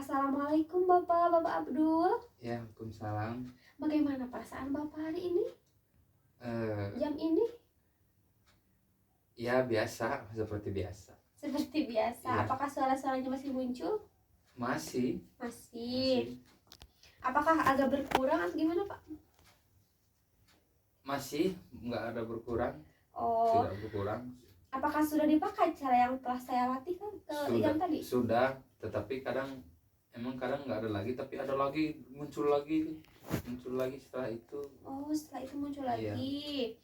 Assalamualaikum Bapak Abdul. Ya, Waalaikumsalam. Bagaimana perasaan Bapak hari ini? Eh, Jam ini? ya biasa, seperti biasa. Seperti biasa. Iya. Apakah suara-suaranya masih muncul? Masih. Masih. Apakah agak berkurang atau gimana Pak? Masih, nggak ada berkurang. Oh, Tidak berkurang. apakah sudah dipakai cara yang telah saya latihkan yang tadi? Sudah, tetapi kadang nggak ada lagi, tapi ada lagi, muncul lagi setelah itu. Oh, setelah itu muncul Iya. lagi.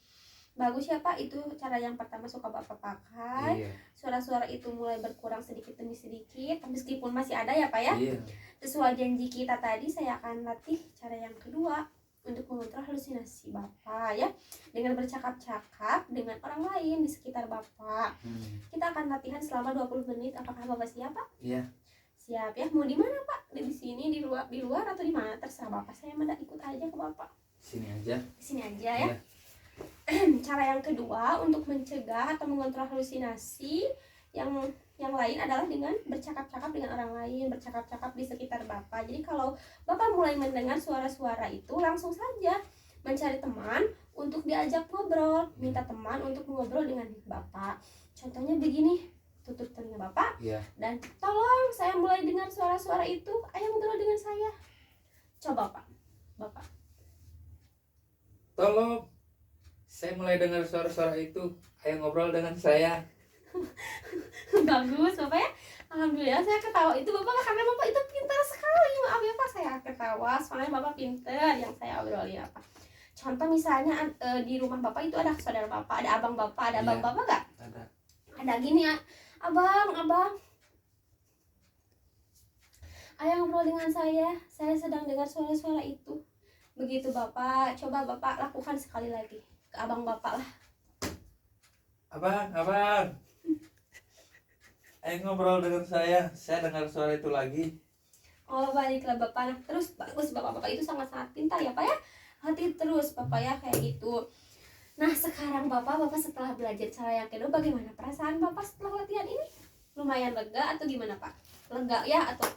Bagus ya Pak, itu cara yang pertama suka Bapak pakai. Iya. Suara-suara itu mulai berkurang sedikit demi sedikit, meskipun masih ada ya Pak ya. Iya. Sesuai janji kita tadi, saya akan latih cara yang kedua untuk mengontrol halusinasi Bapak ya, dengan bercakap-cakap dengan orang lain di sekitar Bapak. Kita akan latihan selama 20 menit. Apakah Bapak siap Pak? Iya. Siap ya. Mau di mana Pak? Di sini, di luar atau di mana? Terserah Bapak. Saya mau ikut aja ke Bapak. Sini aja. Di sini aja ya. Iya. Cara yang kedua untuk mencegah atau mengontrol halusinasi yang lain adalah dengan bercakap-cakap dengan orang lain, bercakap-cakap di sekitar Bapak. Jadi kalau Bapak mulai mendengar suara-suara itu, langsung saja mencari teman untuk diajak ngobrol, minta teman untuk ngobrol dengan Bapak. Contohnya begini, tutup telinga Bapak, Iya. dan tolong saya mulai dengar suara-suara itu, ayo ngobrol dengan saya. Coba Pak, Bapak. Tolong, saya mulai dengar suara-suara itu. Ayo ngobrol dengan saya. Bagus Bapak ya. Alhamdulillah saya ketawa itu Bapak, karena Bapak itu pintar sekali. Maaf ya Pak, saya ketawa soalnya Bapak pintar yang saya obrolin apa. Contoh misalnya di rumah Bapak itu ada saudara Bapak, ada abang Bapak, ada abang Iya. Bapak nggak? Ada. Gini ya, abang, ayo ngobrol dengan saya sedang dengar suara-suara itu. Begitu Bapak, coba Bapak lakukan sekali lagi ke abang Bapak lah. Abang. Ayo ngobrol dengan saya dengar suara itu lagi. Oh baiklah Bapak, nah, terus bagus Bapak itu sangat-sangat pintar ya Pak ya. Hati terus Bapak ya kayak gitu. Nah sekarang Bapak setelah belajar cara yang kedua, bagaimana perasaan Bapak setelah latihan ini? Lumayan lega atau gimana Pak? Lega ya atau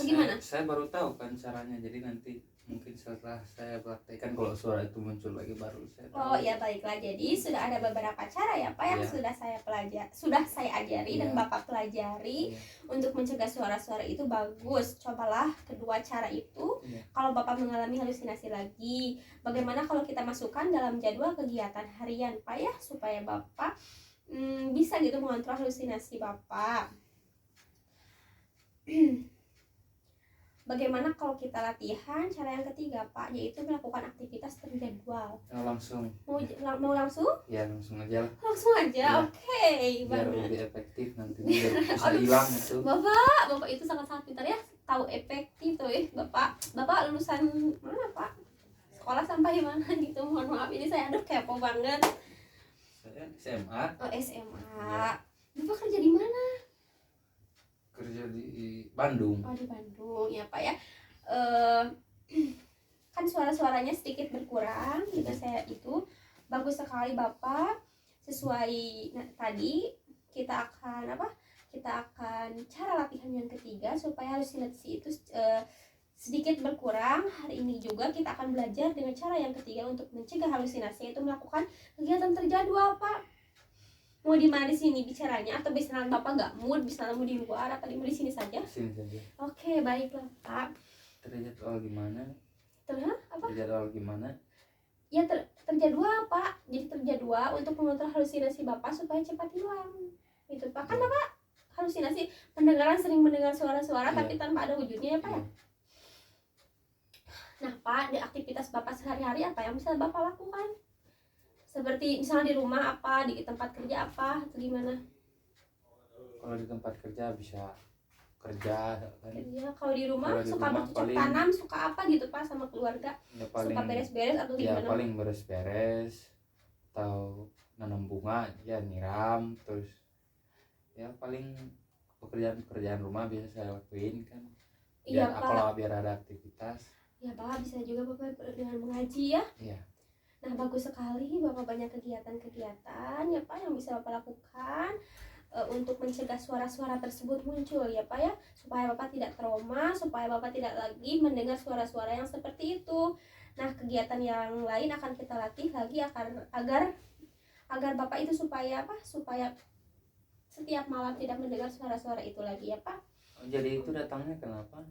gimana? Saya baru tahu kan caranya, jadi nanti mungkin setelah saya praktekkan kalau suara itu muncul lagi baru saya tahu. Oh ya baiklah, jadi sudah ada beberapa cara ya Pak yang Iya. sudah saya ajari dan Iya. Bapak pelajari. Iya. Untuk mencegah suara-suara itu bagus. Cobalah kedua cara itu. Iya. Kalau Bapak mengalami halusinasi lagi, bagaimana kalau kita masukkan dalam jadwal kegiatan harian Pak ya, supaya Bapak bisa gitu mengontrol halusinasi Bapak. Bagaimana kalau kita latihan cara yang ketiga Pak, yaitu melakukan aktivitas terjadwal. Langsung. Mau langsung? Ya langsung aja. Langsung aja, Ya. oke. Biar Banget. lebih efektif nanti, biar bisa hilang itu. Bapak itu sangat-sangat pintar ya, tahu efektif tuh Bapak lulusan mana Pak? Sekolah sampai mana gitu? Mohon maaf ini saya kepo banget. Saya SMA. Oh SMA. Ya. Bapak kerja di mana? Kerja di Bandung. Oh di Bandung ya Pak ya. Kan suara-suaranya sedikit berkurang jika saya itu. Bagus sekali Bapak. Sesuai tadi kita akan cara latihan yang ketiga supaya halusinasi itu sedikit berkurang. Hari ini juga kita akan belajar dengan cara yang ketiga untuk mencegah halusinasi, yaitu melakukan kegiatan terjadwal Pak. Mau di mana di sini bicaranya, atau bisa Bapak nggak mood, bisa mau di luar atau di sini saja? Sini saja. Oke baiklah Pak. Terjadwal gimana? Apa? Terjadwal gimana? Ya terjadwal Pak. Jadi terjadwal untuk mengontrol halusinasi Bapak supaya cepat hilang. Itu Pak. Kan Bapak halusinasi sering mendengar suara-suara Iya. tapi tanpa ada wujudnya ya Pak ya. Iya. Nah Pak, di aktivitas Bapak sehari-hari apa yang bisa Bapak lakukan? Seperti misalnya di rumah apa, di tempat kerja apa, atau gimana? Kalau di tempat kerja bisa kerja kan. Kerja. Kalau di rumah Kalau di suka rumah bercocok paling- tanam, suka apa gitu Pak sama keluarga? Ya paling Suka beres-beres atau ya gimana? paling beres-beres atau nanam bunga, ya nyiram, terus ya paling pekerjaan rumah biasa saya lakuin kan. Iya Biar Pak. kalau biar ada aktivitas. Ya Pak, bisa juga Bapak dengan mengaji ya. Iya. Nah bagus sekali Bapak banyak kegiatan-kegiatan ya Pak yang bisa Bapak lakukan. untuk mencegah suara-suara tersebut muncul ya Pak ya, supaya Bapak tidak trauma, supaya Bapak tidak lagi mendengar suara-suara yang seperti itu. Nah, kegiatan yang lain akan kita latih lagi agar Bapak itu supaya apa? Supaya setiap malam tidak mendengar suara-suara itu lagi ya Pak. Jadi itu datangnya kenapa?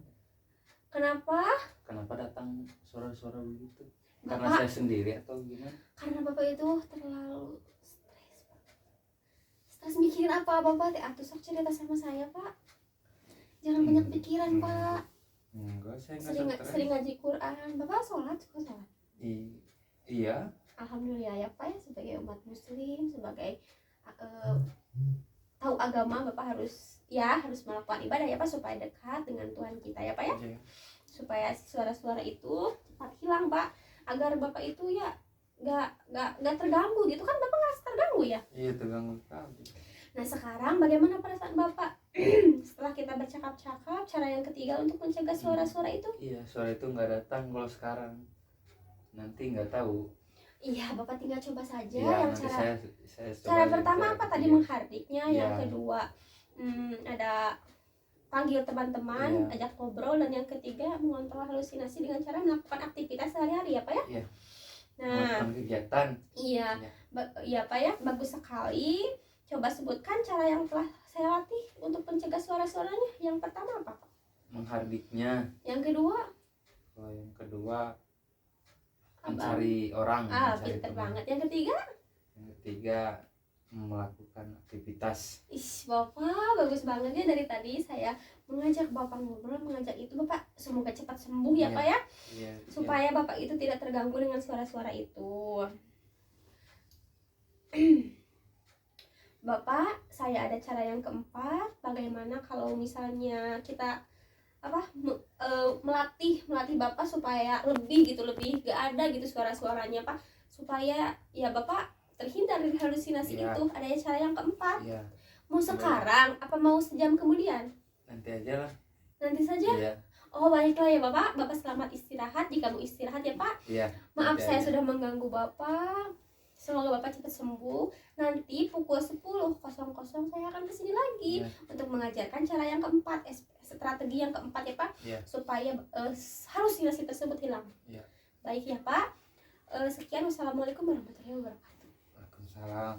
Kenapa datang suara-suara begitu? Karena Bapak, saya sendiri atau gimana? karena Bapak itu terlalu stres mikirin apa Bapak teh atuh sok cerita sama saya Pak. Jangan banyak pikiran Pak. Enggak, saya enggak Sering stres. sering ngaji Quran. Bapak sholat suka sholat? Iya. Alhamdulillah ya Pak ya, sebagai umat muslim, sebagai tahu agama, Bapak harus melakukan ibadah ya Pak, supaya dekat dengan Tuhan kita ya Pak ya. Iya. Supaya suara-suara itu cepat hilang Pak, agar Bapak itu ya nggak terganggu gitu kan. Bapak nggak terganggu ya. Iya, terganggu sekali. Nah, sekarang bagaimana perasaan Bapak setelah kita bercakap-cakap cara yang ketiga untuk mencegah suara-suara itu? Iya, suara itu nggak datang kalau sekarang. Nanti nggak tahu. Iya, Bapak tinggal coba saja. Iya, Yang nanti cara saya coba cara aja pertama cara apa tadi, ketiga. menghardiknya. Iya. Yang kedua ada panggil teman-teman, Iya. ajak ngobrol, dan yang ketiga mengontrol halusinasi dengan cara melakukan aktivitas sehari-hari ya Pak ya. Iya. Nah, Melakukan kegiatan. iya, iya Pak ya, bagus sekali. Coba sebutkan cara yang telah saya latih untuk mencegah suara-suaranya. Yang pertama apa Pak? Menghardiknya. Yang kedua? Kalau yang kedua Apa? mencari orang. Mencari Pinter teman. banget. Yang ketiga? Yang ketiga melakukan aktivitas. Bapak bagus banget ya, dari tadi saya mengajak Bapak ngobrol, mengajak itu Bapak semoga cepat sembuh ya Iya. Pak ya. Iya. Supaya Bapak itu tidak terganggu dengan suara-suara itu. Bapak, saya ada cara yang keempat. Bagaimana kalau misalnya kita melatih Bapak supaya lebih gak ada gitu suara-suaranya Pak, supaya ya Bapak terhindar dari halusinasi Iya. itu. Adanya cara yang keempat. Iya. Mau sekarang apa mau sejam kemudian? Nanti aja lah. Nanti saja. Iya. Oh, baiklah ya Bapak. Bapak selamat istirahat jika mau istirahat ya Pak. Iya. Maaf Nanti saya aja. sudah mengganggu Bapak. Semoga Bapak cepat sembuh. Nanti pukul 10.00 saya akan kesini lagi untuk mengajarkan cara yang keempat, strategi yang keempat ya Pak, supaya halusinasi tersebut hilang. Baik ya Pak. Sekian, wassalamualaikum warahmatullahi wabarakatuh. Waalaikumsalam.